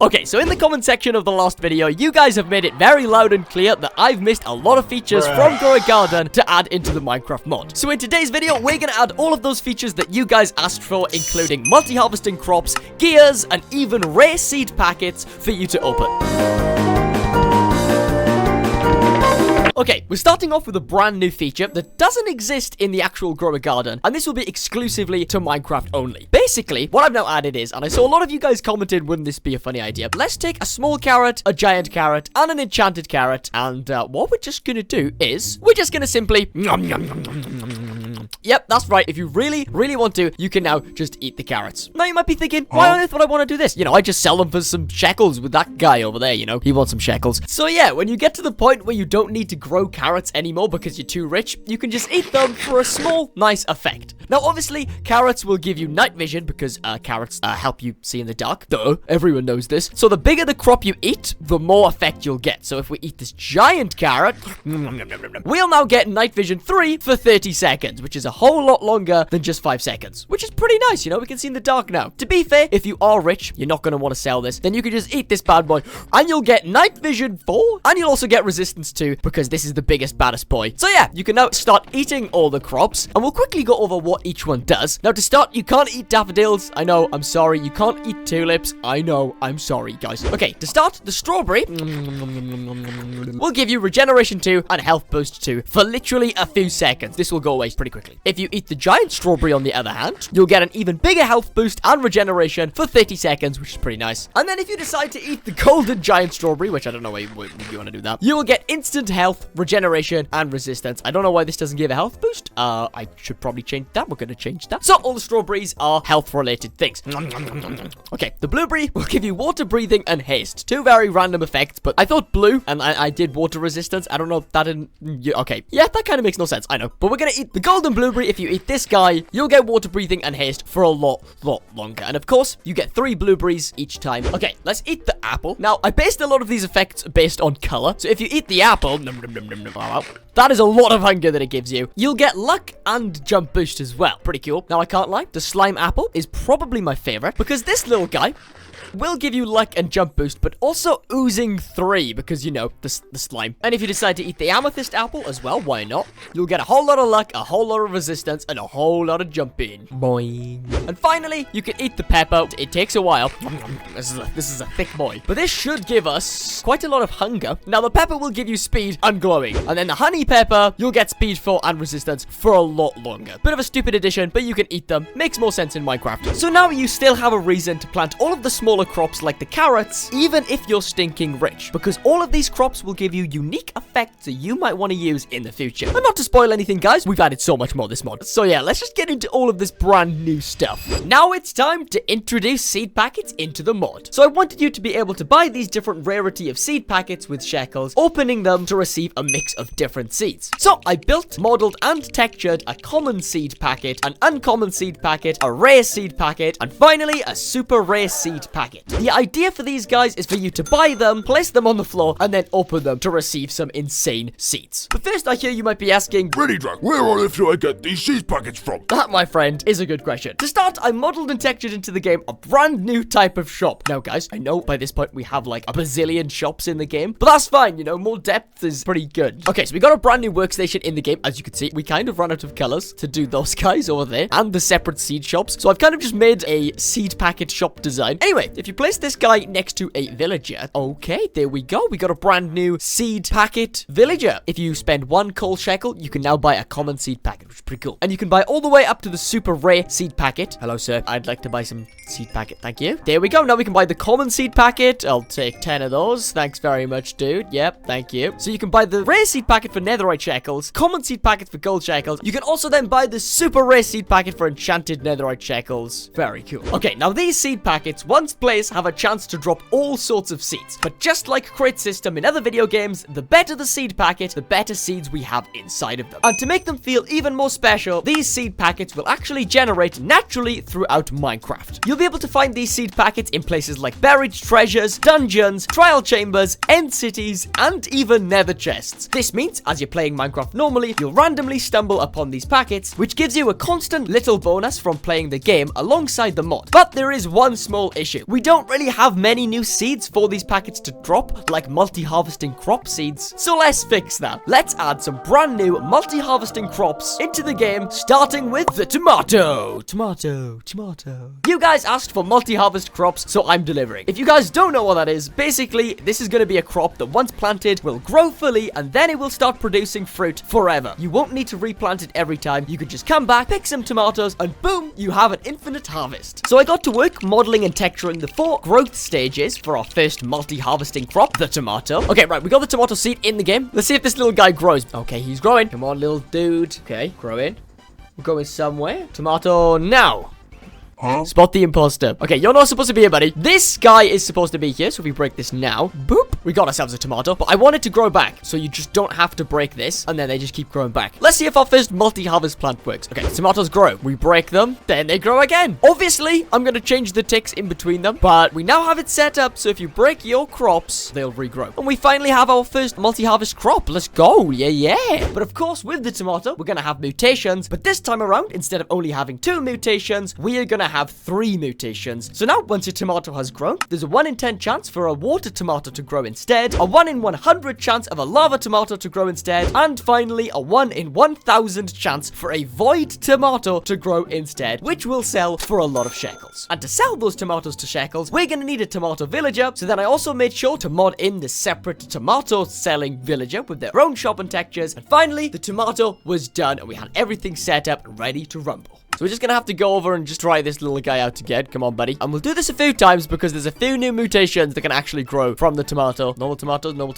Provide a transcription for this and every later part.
Okay, so in the comment section of the last video, you guys have made it very loud and clear that I've missed a lot of features from Grow a Garden to add into the Minecraft mod. So in today's video, we're gonna add all of those features that you guys asked for, including multi-harvesting crops, gears, and even rare seed packets for you to open. Okay, we're starting off with a brand new feature that doesn't exist in the actual Grow a Garden, and this will be exclusively to Minecraft only. Basically, what I've now added is, and I saw a lot of you guys commented, wouldn't this be a funny idea? Let's take a small carrot, a giant carrot, and an enchanted carrot, and what we're just gonna do is, we're just gonna simply... Yep, that's right. If you really, really want to, you can now just eat the carrots. Now you might be thinking, why on earth would I want to do this? You know, I just sell them for some shekels with that guy over there, you know? He wants some shekels. So yeah, when you get to the point where you don't need to grow carrots anymore because you're too rich, you can just eat them for a small, nice effect. Now, obviously, carrots will give you night vision because carrots help you see in the dark. Duh, everyone knows this. So the bigger the crop you eat, the more effect you'll get. So if we eat this giant carrot, we'll now get night vision 3 for 30 seconds, which is a whole lot longer than just 5 seconds, which is pretty nice, you know? We can see in the dark now. To be fair, if you are rich, you're not going to want to sell this, then you can just eat this bad boy, and you'll get night vision 4, and you'll also get resistance 2, because this is the biggest, baddest boy. So yeah, you can now start eating all the crops, and we'll quickly go over what each one does. Now, to start, you can't eat daffodils. I know, I'm sorry. You can't eat tulips. I know, I'm sorry, guys. Okay, to start, the strawberry will give you regeneration 2 and health boost 2 for literally a few seconds. This will go away pretty quickly. If you eat the giant strawberry, on the other hand, you'll get an even bigger health boost and regeneration for 30 seconds, which is pretty nice. And then if you decide to eat the golden giant strawberry, which I don't know why you want to do that, you will get instant health, regeneration, and resistance. I don't know why this doesn't give a health boost. I should probably change that. We're going to change that. So all the strawberries are health-related things. Okay, the blueberry will give you water breathing and haste. 2 very random effects, but I thought blue, and I did water resistance. I don't know if that didn't... Okay, yeah, that kind of makes no sense. I know. But we're going to eat the golden blueberry. If you eat this guy, you'll get water breathing and haste for a lot longer. And of course, you get 3 blueberries each time. Okay, let's eat the apple. Now, I based a lot of these effects based on color. So if you eat the apple, that is a lot of hunger that it gives you. You'll get luck and jump boost as well. Pretty cool. Now, I can't lie, the slime apple is probably my favorite because this little guy will give you luck and jump boost, but also oozing 3 because, you know, the slime. And if you decide to eat the amethyst apple as well, why not? You'll get a whole lot of luck, a whole lot of resistance, and a whole lot of jumping. Boing. And finally, you can eat the pepper. It takes a while. This is a thick boy. But this should give us quite a lot of hunger. Now, the pepper will give you speed and glowing. And then the honey pepper, you'll get speed 4 and resistance for a lot longer. Bit of a stupid addition, but you can eat them. Makes more sense in Minecraft. So now you still have a reason to plant all of the smaller crops like the carrots, even if you're stinking rich, because all of these crops will give you unique effects that you might want to use in the future. And not to spoil anything, guys, we've added so much more this mod. So yeah, let's just get into all of this brand new stuff. Now it's time to introduce seed packets into the mod. So I wanted you to be able to buy these different rarity of seed packets with shekels, opening them to receive a mix of different seeds. So I built, modeled, and textured a common seed packet, an uncommon seed packet, a rare seed packet, and finally a super rare seed packet. The idea for these guys is for you to buy them, place them on the floor, and then open them to receive some insane seeds. But first, I hear you might be asking, Renidrag, where on earth do I get these seed packets from? That, my friend, is a good question. To start, I modeled and textured into the game a brand new type of shop. Now, guys, I know by this point we have like a bazillion shops in the game, but that's fine, you know, more depth is pretty good. Okay, so we got a brand new workstation in the game. As you can see, we kind of ran out of colors to do those guys over there and the separate seed shops. So I've kind of just made a seed packet shop design. Anyway, if you place this guy next to a villager, okay, there we go. We got a brand new seed packet villager. If you spend 1 coal shekel, you can now buy a common seed packet, which is pretty cool. And you can buy all the way up to the super rare seed packet. Hello, sir. I'd like to buy some seed packet. Thank you. There we go. Now we can buy the common seed packet. I'll take 10 of those. Thanks very much, dude. Yep, thank you. So you can buy the rare seed packet for netherite shekels, common seed packet for gold shekels. You can also then buy the super rare seed packet for enchanted netherite shekels. Very cool. Okay, now these seed packets, once placed, have a chance to drop all sorts of seeds. But just like crate system in other video games, the better the seed packet, the better seeds we have inside of them. And to make them feel even more special, these seed packets will actually generate naturally throughout Minecraft. You'll be able to find these seed packets in places like buried treasures, dungeons, trial chambers, end cities, and even nether chests. This means, as you're playing Minecraft normally, you'll randomly stumble upon these packets, which gives you a constant little bonus from playing the game alongside the mod. But there is one small issue. We we don't really have many new seeds for these packets to drop, like multi-harvesting crop seeds. So let's fix that. Let's add some brand new multi-harvesting crops into the game, starting with the tomato. Tomato. You guys asked for multi-harvest crops, so I'm delivering. If you guys don't know what that is, basically, this is going to be a crop that once planted will grow fully, and then it will start producing fruit forever. You won't need to replant it every time. You could just come back, pick some tomatoes, and boom, you have an infinite harvest. So I got to work modeling and texturing the 4 growth stages for our first multi-harvesting crop, the tomato. Okay, right, we got the tomato seed in the game. Let's see if this little guy grows. Okay, he's growing. Come on, little dude. Okay, growing. We're going somewhere. Tomato now. Huh? Spot the imposter. Okay, you're not supposed to be here, buddy. This guy is supposed to be here, so if we break this now, boop, we got ourselves a tomato. But I want it to grow back, so you just don't have to break this, and then they just keep growing back. Let's see if our first multi-harvest plant works. Okay, tomatoes grow. We break them, then they grow again. Obviously, I'm going to change the ticks in between them, but we now have it set up, so if you break your crops, they'll regrow. And we finally have our first multi-harvest crop. Let's go. Yeah. But of course, with the tomato, we're going to have mutations, but this time around, instead of only having 2 mutations, we are going to have 3 mutations. So now, once your tomato has grown, there's a 1 in 10 chance for a water tomato to grow instead, a 1 in 100 chance of a lava tomato to grow instead, and finally, a 1 in 1000 chance for a void tomato to grow instead, which will sell for a lot of shekels. And to sell those tomatoes to shekels, we're gonna need a tomato villager, so then I also made sure to mod in the separate tomato selling villager with their own shop and textures, and finally, the tomato was done, and we had everything set up and ready to rumble. So we're just gonna have to go over and just try this little guy out again. Come on, buddy. And we'll do this a few times because there's a few new mutations that can actually grow from the tomato. Normal tomatoes, no.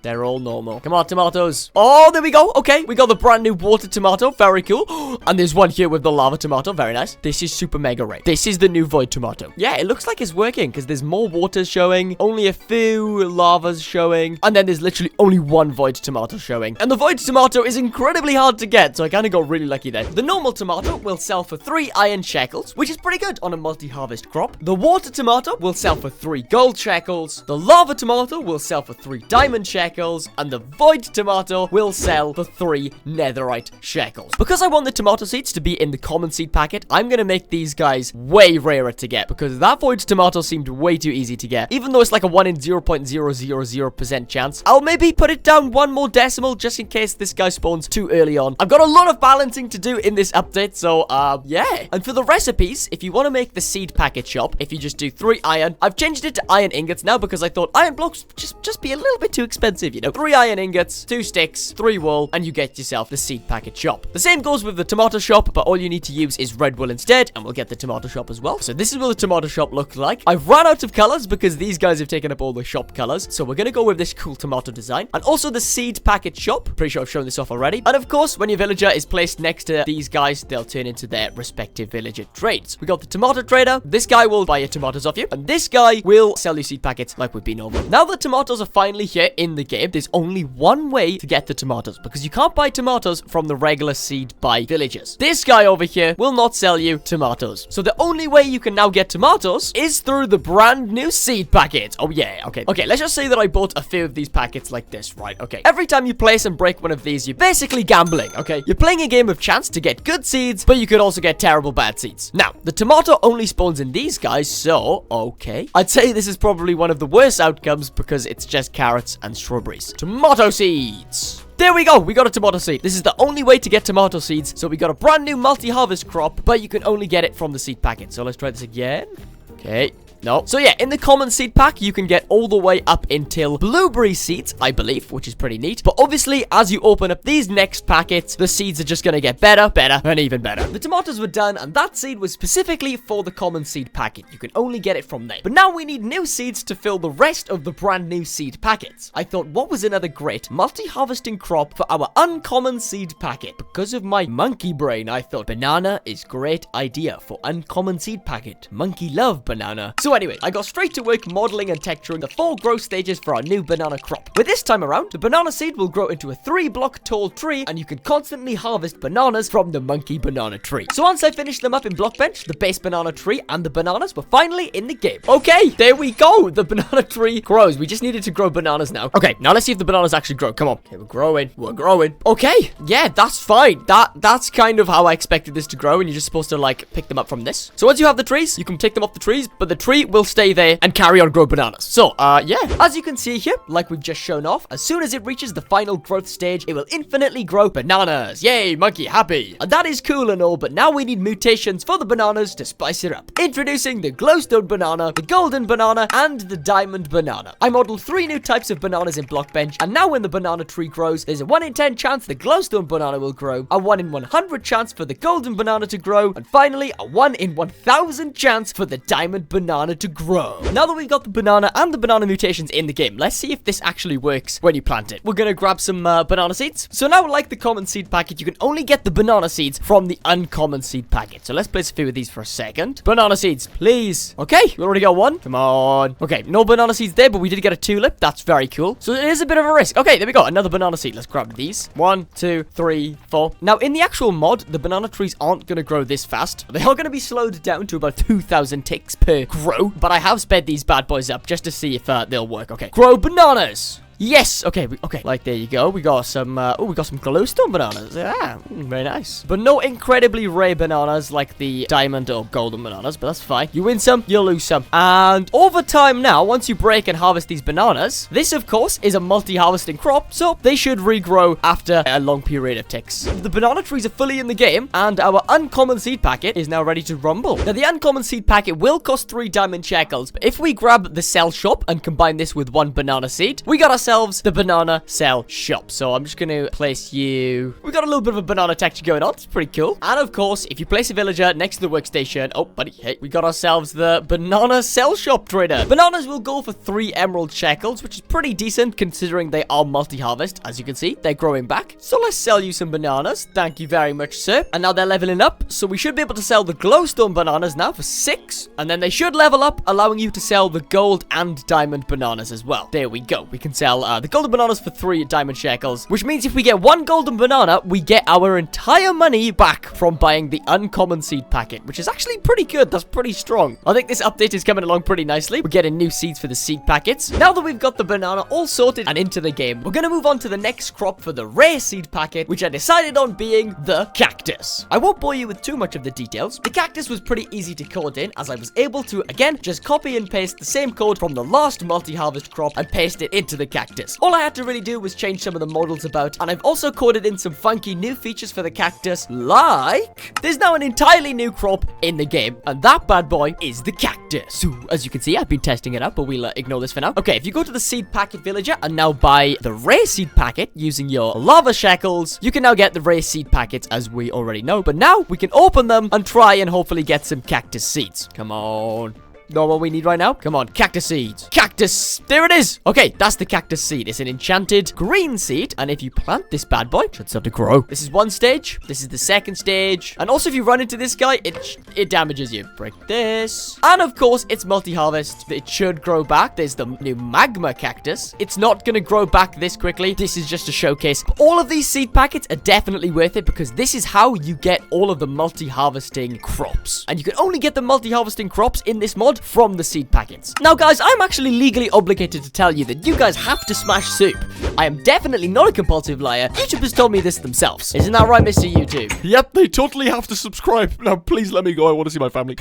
They're all normal. Come on, tomatoes. Oh, there we go. Okay, we got the brand new water tomato. Very cool. And there's one here with the lava tomato. Very nice. This is super mega rare. This is the new void tomato. Yeah, it looks like it's working because there's more waters showing, only a few lavas showing, and then there's literally only 1 void tomato showing. And the void tomato is incredibly hard to get, so I kind of got really lucky there. The normal tomato will sell for 3 iron shekels, which is pretty good on a multi-harvest crop. The water tomato will sell for 3 gold shekels. The lava tomato will sell for 3 diamond shekels. And the void tomato will sell for 3 netherite shekels. Because I want the tomato seeds to be in the common seed packet, I'm going to make these guys way rarer to get because that void tomato seemed way too easy to get. Even though it's like a 1 in 0.000% chance, I'll maybe put it down 1 more decimal just in case this guy spawns too early on. I've got a lot of balancing to do in this update, so yeah. And for the recipes, if you want to make the seed packet shop, if you just do 3 iron, I've changed it to iron ingots now because I thought iron blocks just be a little bit too expensive, you know. 3 iron ingots, 2 sticks, 3 wool, and you get yourself the seed packet shop. The same goes with the tomato shop, but all you need to use is red wool instead, and we'll get the tomato shop as well. So this is what the tomato shop looks like. I've run out of colors because these guys have taken up all the shop colors, so we're gonna go with this cool tomato design, and also the seed packet shop. Pretty sure I've shown this off already. And of course, when your villager is placed next to these guys, they'll turn into their respective villager trades. We got the tomato trader. This guy will buy your tomatoes off you, and this guy will sell you seed packets like we've been over. Now that tomatoes are finally here in the game, there's only one way to get the tomatoes because you can't buy tomatoes from the regular seed buy villagers. This guy over here will not sell you tomatoes. So the only way you can now get tomatoes is through the brand new seed packet. Oh yeah, okay. Okay, let's just say that I bought a few of these packets like this, right? Okay. Every time you place and break one of these, you're basically gambling, okay? You're playing a game of chance to get good seeds, but you could also get terrible bad seeds. Now, the tomato only spawns in these guys, so, okay. I'd say this is probably one of the worst outcomes because it's just carrots and strawberries. Tomato seeds. There we go. We got a tomato seed. This is the only way to get tomato seeds. So we got a brand new multi-harvest crop, but you can only get it from the seed packet. So let's try this again. Okay. No. So yeah, in the common seed pack, you can get all the way up until blueberry seeds, I believe, which is pretty neat. But obviously, as you open up these next packets, the seeds are just going to get better, and even better. The tomatoes were done, and that seed was specifically for the common seed packet. You can only get it from there. But now we need new seeds to fill the rest of the brand new seed packets. I thought, what was another great multi-harvesting crop for our uncommon seed packet? Because of my monkey brain, I thought banana is great idea for uncommon seed packet. Monkey love banana. So anyway, I got straight to work modeling and texturing the 4 growth stages for our new banana crop. But this time around, the banana seed will grow into a 3-block tall tree, and you can constantly harvest bananas from the monkey banana tree. So once I finished them up in Blockbench, the base banana tree and the bananas were finally in the game. Okay, there we go. The banana tree grows. We just needed to grow bananas now. Okay, now let's see if the bananas actually grow. Come on. Okay, we're growing. We're growing. Okay, yeah, that's fine. That's kind of how I expected this to grow, and you're just supposed to, like, pick them up from this. So once you have the trees, you can take them off the trees, but the tree tree will stay there and carry on grow bananas. So, yeah. As you can see here, like we've just shown off, as soon as it reaches the final growth stage, it will infinitely grow bananas. Yay, monkey happy. And that is cool and all, but now we need mutations for the bananas to spice it up. Introducing the glowstone banana, the golden banana, and the diamond banana. I modeled 3 new types of bananas in Blockbench, and now when the banana tree grows, there's a 1 in 10 chance the glowstone banana will grow, a 1 in 100 chance for the golden banana to grow, and finally, a 1 in 1000 chance for the diamond banana to grow. Now that we've got the banana and the banana mutations in the game, let's see if this actually works when you plant it. We're gonna grab some banana seeds. So now, like the common seed packet, you can only get the banana seeds from the uncommon seed packet. So let's place a few of these for a second. Banana seeds, please. Okay, we already got 1. Come on. Okay, no banana seeds there, but we did get a tulip. That's very cool. So it is a bit of a risk. Okay, there we go. Another banana seed. Let's grab these. 1, 2, 3, 4. Now, in the actual mod, the banana trees aren't going to grow this fast. They are going to be slowed down to about 2,000 ticks per grow. But I have sped these bad boys up just to see if they'll work. Okay, grow bananas. Yes. Okay. Like, there you go. We got some, we got some glowstone bananas. Yeah. Very nice. But no incredibly rare bananas like the diamond or golden bananas, but that's fine. You win some, you lose some. And over time now, once you break and harvest these bananas, this, of course, is a multi-harvesting crop, so they should regrow after a long period of ticks. The banana trees are fully in the game, and our uncommon seed packet is now ready to rumble. Now, the uncommon seed packet will cost 3 diamond shekels, but if we grab the sell shop and combine this with 1 banana seed, we got ourselves the banana sell shop. So I'm just going to place you. We got a little bit of a banana texture going on. It's pretty cool. And of course, if you place a villager next to the workstation, oh, buddy, hey, we got ourselves the banana sell shop trader. Bananas will go for 3 emerald shekels, which is pretty decent considering they are multi-harvest. As you can see, they're growing back. So let's sell you some bananas. Thank you very much, sir. And now they're leveling up. So we should be able to sell the glowstone bananas now for 6. And then they should level up, allowing you to sell the gold and diamond bananas as well. There we go. We can sell the golden bananas for 3 diamond shekels, which means if we get 1 golden banana, we get our entire money back from buying the uncommon seed packet, which is actually pretty good. That's pretty strong. I think this update is coming along pretty nicely. We're getting new seeds for the seed packets. Now that we've got the banana all sorted and into the game, we're going to move on to the next crop for the rare seed packet, which I decided on being the cactus. I won't bore you with too much of the details. The cactus was pretty easy to code in, as I was able to, again, just copy and paste the same code from the last multi-harvest crop and paste it into the cactus. All I had to really do was change some of the models about, and I've also coded in some funky new features for the cactus, like there's now an entirely new crop in the game, and that bad boy is the cactus. So, as you can see, I've been testing it out, but we'll ignore this for now. Okay, if you go to the seed packet villager and now buy the rare seed packet using your lava shekels, you can now get the rare seed packets, as we already know, but now we can open them and try and hopefully get some cactus seeds. Come on. Not what we need right now. Come on, cactus seeds. Cactus. There it is. Okay, that's the cactus seed. It's an enchanted green seed. And if you plant this bad boy, it should start to grow. This is 1 stage. This is the 2nd stage. And also, if you run into this guy, it damages you. Break this. And of course, it's multi-harvest. It should grow back. There's the new magma cactus. It's not going to grow back this quickly. This is just a showcase. But all of these seed packets are definitely worth it because this is how you get all of the multi-harvesting crops. And you can only get the multi-harvesting crops in this mod from the seed packets. Now, guys, I'm actually legally obligated to tell you that you guys have to smash soup. I am definitely not a compulsive liar. YouTube has told me this themselves. Isn't that right, Mr. YouTube? Yep, they totally have to subscribe. Now, please let me go. I want to see my family.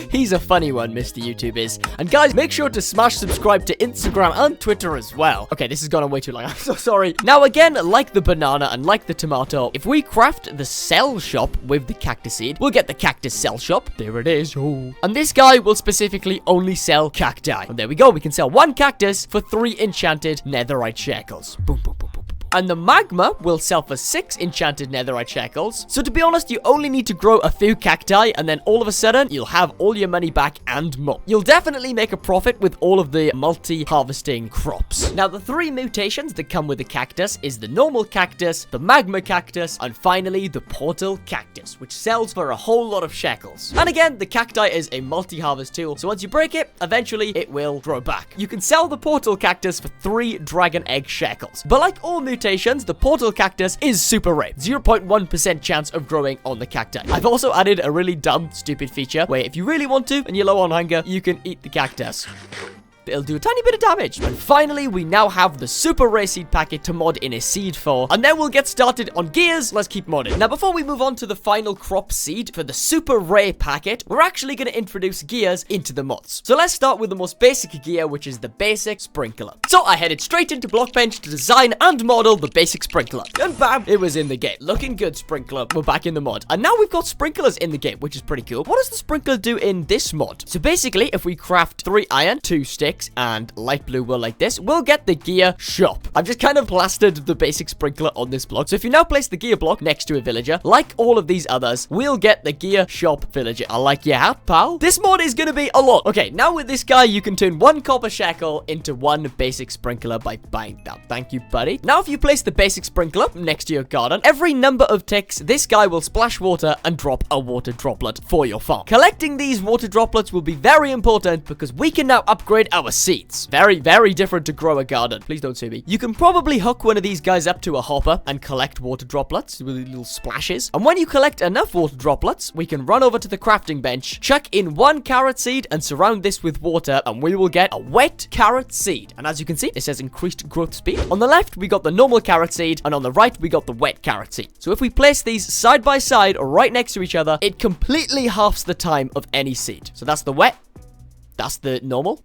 He's a funny one, Mr. YouTube is. And guys, make sure to smash subscribe to Instagram and Twitter as well. Okay, this has gone on way too long. I'm so sorry. Now, again, like the banana and like the tomato, if we craft the sell shop with the cactus seed, we'll get the cactus sell shop. There it is. Oh. And this guy will specifically only sell cacti. And there we go. We can sell 1 cactus for 3 enchanted netherite shekels. Boom, boom, boom, boom. And the magma will sell for 6 enchanted netherite shekels. So to be honest, you only need to grow a few cacti, and then all of a sudden, you'll have all your money back and more. You'll definitely make a profit with all of the multi-harvesting crops. Now, the 3 mutations that come with the cactus is the normal cactus, the magma cactus, and finally, the portal cactus, which sells for a whole lot of shekels. And again, the cacti is a multi-harvest tool, so once you break it, eventually, it will grow back. You can sell the portal cactus for 3 dragon egg shekels. But like all mutations, the portal cactus is super rare. 0.1% chance of growing on the cacti. I've also added a really dumb, stupid feature where if you really want to and you're low on hunger, you can eat the cactus. it'll do a tiny bit of damage. And finally, we now have the super rare seed packet to mod in a seed for. And then we'll get started on gears. Let's keep modding. Now, before we move on to the final crop seed for the super rare packet, we're actually going to introduce gears into the mods. So let's start with the most basic gear, which is the basic sprinkler. So I headed straight into Blockbench to design and model the basic sprinkler. And bam, it was in the game. Looking good, sprinkler. We're back in the mod. And now we've got sprinklers in the game, which is pretty cool. What does the sprinkler do in this mod? So basically, if we craft 3 iron, 2 sticks, and light blue wool like this, we'll get the gear shop. I've just kind of plastered the basic sprinkler on this block. So if you now place the gear block next to a villager, like all of these others, we'll get the gear shop villager. I like your hat, pal. This mod is going to be a lot. Okay, now with this guy, you can turn 1 copper shekel into 1 basic sprinkler by buying that. Thank you, buddy. Now, if you place the basic sprinkler next to your garden, every number of ticks, this guy will splash water and drop a water droplet for your farm. Collecting these water droplets will be very important because we can now upgrade our seeds. Very, very different to grow a garden. Please don't sue me. You can probably hook one of these guys up to a hopper and collect water droplets with little splashes. And when you collect enough water droplets, we can run over to the crafting bench, chuck in 1 carrot seed and surround this with water, and we will get a wet carrot seed. And as you can see, it says increased growth speed. On the left, we got the normal carrot seed, and on the right, we got the wet carrot seed. So if we place these side by side right next to each other, it completely halves the time of any seed. So that's the wet, that's the normal.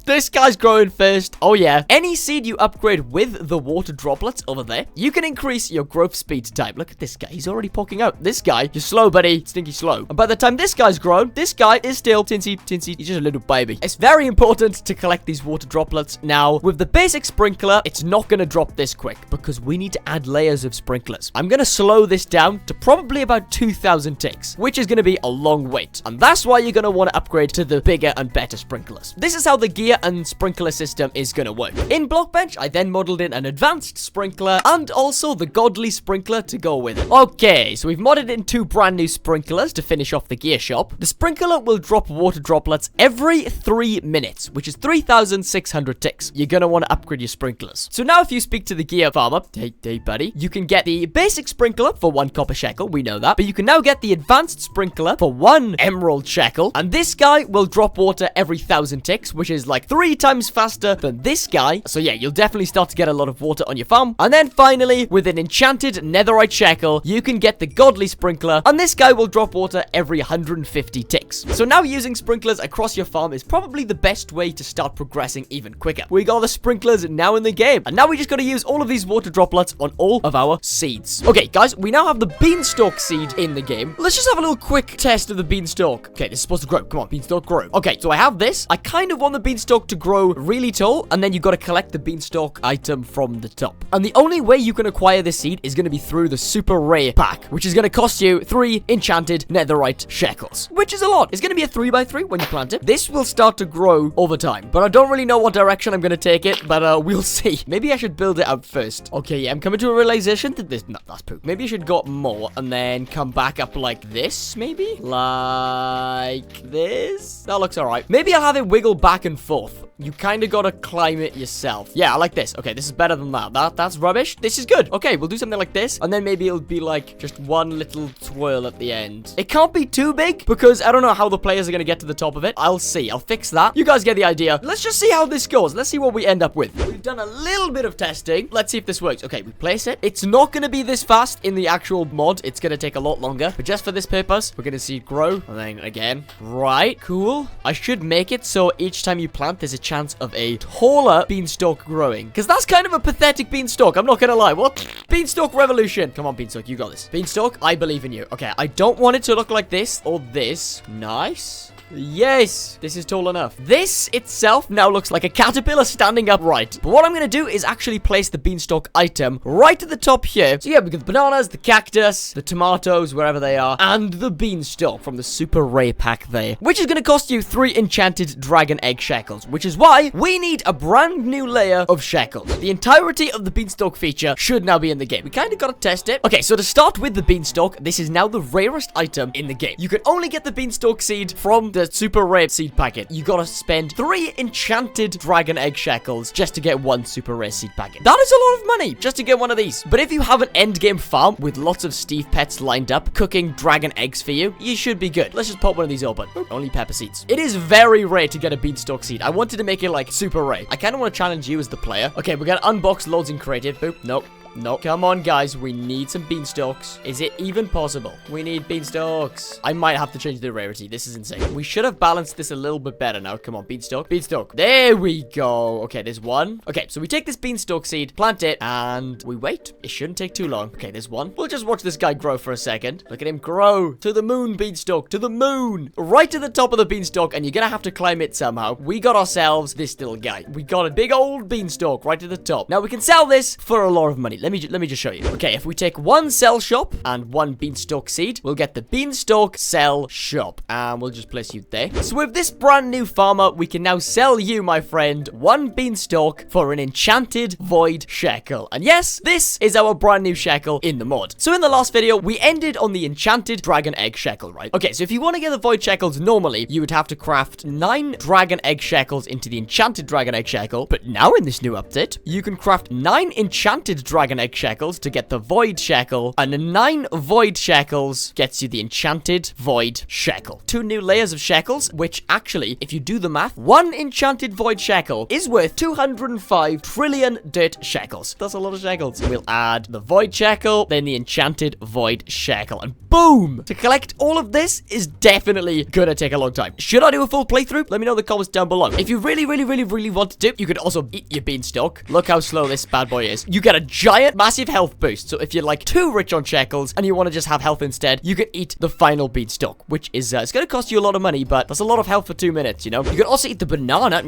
This guy's growing first. Oh, yeah. Any seed you upgrade with the water droplets over there, you can increase your growth speed time. Look at this guy. He's already poking out. This guy, you're slow, buddy. Stinky slow. And by the time this guy's grown, this guy is still tinsy. He's just a little baby. It's very important to collect these water droplets. Now, with the basic sprinkler, it's not going to drop this quick because we need to add layers of sprinklers. I'm going to slow this down to probably about 2,000 ticks, which is going to be a long wait. And that's why you're going to want to upgrade to the bigger and better sprinklers. This is how the gear and sprinkler system is gonna work. In Blockbench, I then modeled in an advanced sprinkler and also the godly sprinkler to go with it. Okay, so we've modded in 2 brand new sprinklers to finish off the gear shop. The sprinkler will drop water droplets every 3 minutes, which is 3,600 ticks. You're gonna want to upgrade your sprinklers. So now if you speak to the gear farmer, hey buddy, you can get the basic sprinkler for 1 copper shekel, we know that, but you can now get the advanced sprinkler for 1 emerald shekel, and this guy will drop water every 1,000 ticks, which is like 3 times faster than this guy. So yeah, you'll definitely start to get a lot of water on your farm. And then finally, with an enchanted netherite shekel, you can get the godly sprinkler, and this guy will drop water every 150 ticks. So now using sprinklers across your farm is probably the best way to start progressing even quicker. We got the sprinklers now in the game, and now we just got to use all of these water droplets on all of our seeds. Okay, guys, we now have the beanstalk seed in the game. Let's just have a little quick test of the beanstalk. Okay, this is supposed to grow. Come on, beanstalk, grow. Okay, so I have this. I kind of want the beanstalk to grow really tall, and then you got to collect the beanstalk item from the top. And the only way you can acquire this seed is going to be through the super rare pack, which is going to cost you 3 enchanted netherite shekels, which is a lot. It's going to be a 3x3 when you plant it. This will start to grow over time, but I don't really know what direction I'm going to take it, but we'll see. Maybe I should build it out first. Okay, yeah, I'm coming to a realization that this, no, that's poop. Maybe I should go up more and then come back up like this, maybe? Like this? That looks all right. Maybe I'll have it wiggle back and forth. You kind of got to climb it yourself. Yeah, I like this. Okay, this is better than that. That's rubbish. This is good. Okay, we'll do something like this, and then maybe it'll be like just 1 little twirl at the end. It can't be too big because I don't know how the players are going to get to the top of it. I'll see. I'll fix that. You guys get the idea. Let's just see how this goes. Let's see what we end up with. We've done a little bit of testing. Let's see if this works. Okay, we place it. It's not going to be this fast in the actual mod. It's going to take a lot longer, but just for this purpose, we're going to see it grow, and then again. Right, cool. I should make it so each time you plant, there's a chance of a taller beanstalk growing, because that's kind of a pathetic beanstalk. I'm not gonna lie. What? Beanstalk revolution. Come on, beanstalk, you got this. Beanstalk, I believe in you. Okay, I don't want it to look like this or this. Nice. Yes, this is tall enough. This itself now looks like a caterpillar standing upright. But what I'm going to do is actually place the beanstalk item right at the top here. So yeah, we got the bananas, the cactus, the tomatoes, wherever they are, and the beanstalk from the super rare pack there, which is going to cost you 3 enchanted dragon egg shekels, which is why we need a brand new layer of shekels. The entirety of the beanstalk feature should now be in the game. We kind of got to test it. Okay, so to start with the beanstalk, this is now the rarest item in the game. You can only get the beanstalk seed from the a super rare seed packet, you gotta spend 3 enchanted dragon egg shekels just to get 1 super rare seed packet. That is a lot of money just to get one of these. But if you have an endgame farm with lots of Steve pets lined up cooking dragon eggs for you, you should be good. Let's just pop one of these open. Only pepper seeds. It is very rare to get a beanstalk seed. I wanted to make it like super rare. I kind of want to challenge you as the player. Okay, we're gonna unbox loads in creative. Boop. Nope. No, come on, guys. We need some beanstalks. Is it even possible? We need beanstalks. I might have to change the rarity. This is insane. We should have balanced this a little bit better now. Come on, beanstalk. Beanstalk. There we go. Okay, there's one. Okay, so we take this beanstalk seed, plant it, and we wait. It shouldn't take too long. Okay, there's one. We'll just watch this guy grow for a second. Look at him grow. To the moon, beanstalk. To the moon. Right to the top of the beanstalk, and you're gonna have to climb it somehow. We got ourselves this little guy. We got a big old beanstalk right to the top. Now, we can sell this for a lot of money. Let me just show you. Okay, if we take 1 sell shop and 1 beanstalk seed, we'll get the beanstalk sell shop. And we'll just place you there. So with this brand new farmer, we can now sell you, my friend, 1 beanstalk for an enchanted void shekel. And yes, this is our brand new shekel in the mod. So in the last video, we ended on the enchanted dragon egg shekel, right? Okay, so if you want to get the void shekels normally, you would have to craft 9 dragon egg shekels into the enchanted dragon egg shekel. But now in this new update, you can craft 9 enchanted dragon egg shekels to get the void shekel, and 9 void shekels gets you the enchanted void shekel. 2 new layers of shekels, which actually, if you do the math, 1 enchanted void shekel is worth 205 trillion dirt shekels. That's a lot of shekels. We'll add the void shekel, then the enchanted void shekel, and boom! To collect all of this is definitely gonna take a long time. Should I do a full playthrough? Let me know in the comments down below. If you really want to do, you could also eat your beanstalk. Look how slow this bad boy is. You get a giant, massive health boost. So if you're like too rich on shekels and you want to just have health instead, you can eat the final beanstalk, which is it's going to cost you a lot of money, but that's a lot of health for 2 minutes, you know. You can also eat the banana,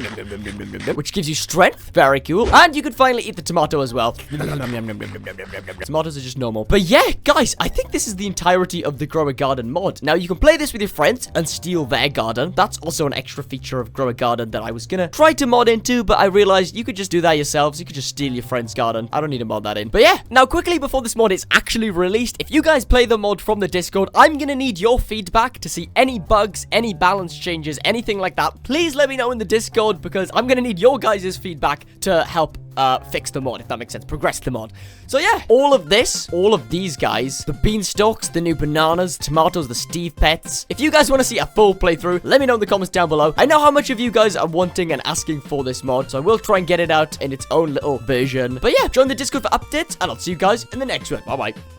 which gives you strength. Very cool. And you can finally eat the tomato as well. Tomatoes are just normal. But yeah, guys, I think this is the entirety of the Grow a Garden mod. Now, you can play this with your friends and steal their garden. That's also an extra feature of Grow a Garden that I was gonna try to mod into, but I realized you could just do that yourselves. You could just steal your friend's garden. I don't need to mod that in. But yeah, now quickly before this mod is actually released, if you guys play the mod from the Discord, I'm gonna need your feedback to see any bugs, any balance changes, anything like that. Please let me know in the Discord, because I'm gonna need your guys' feedback to help fix the mod, if that makes sense, progress the mod. So yeah, all of these guys, the beanstalks, the new bananas, tomatoes, the Steve pets. If you guys want to see a full playthrough, let me know in the comments down below. I know how much of you guys are wanting and asking for this mod, so I will try and get it out in its own little version. But yeah, join the Discord for updates, and I'll see you guys in the next one. Bye bye.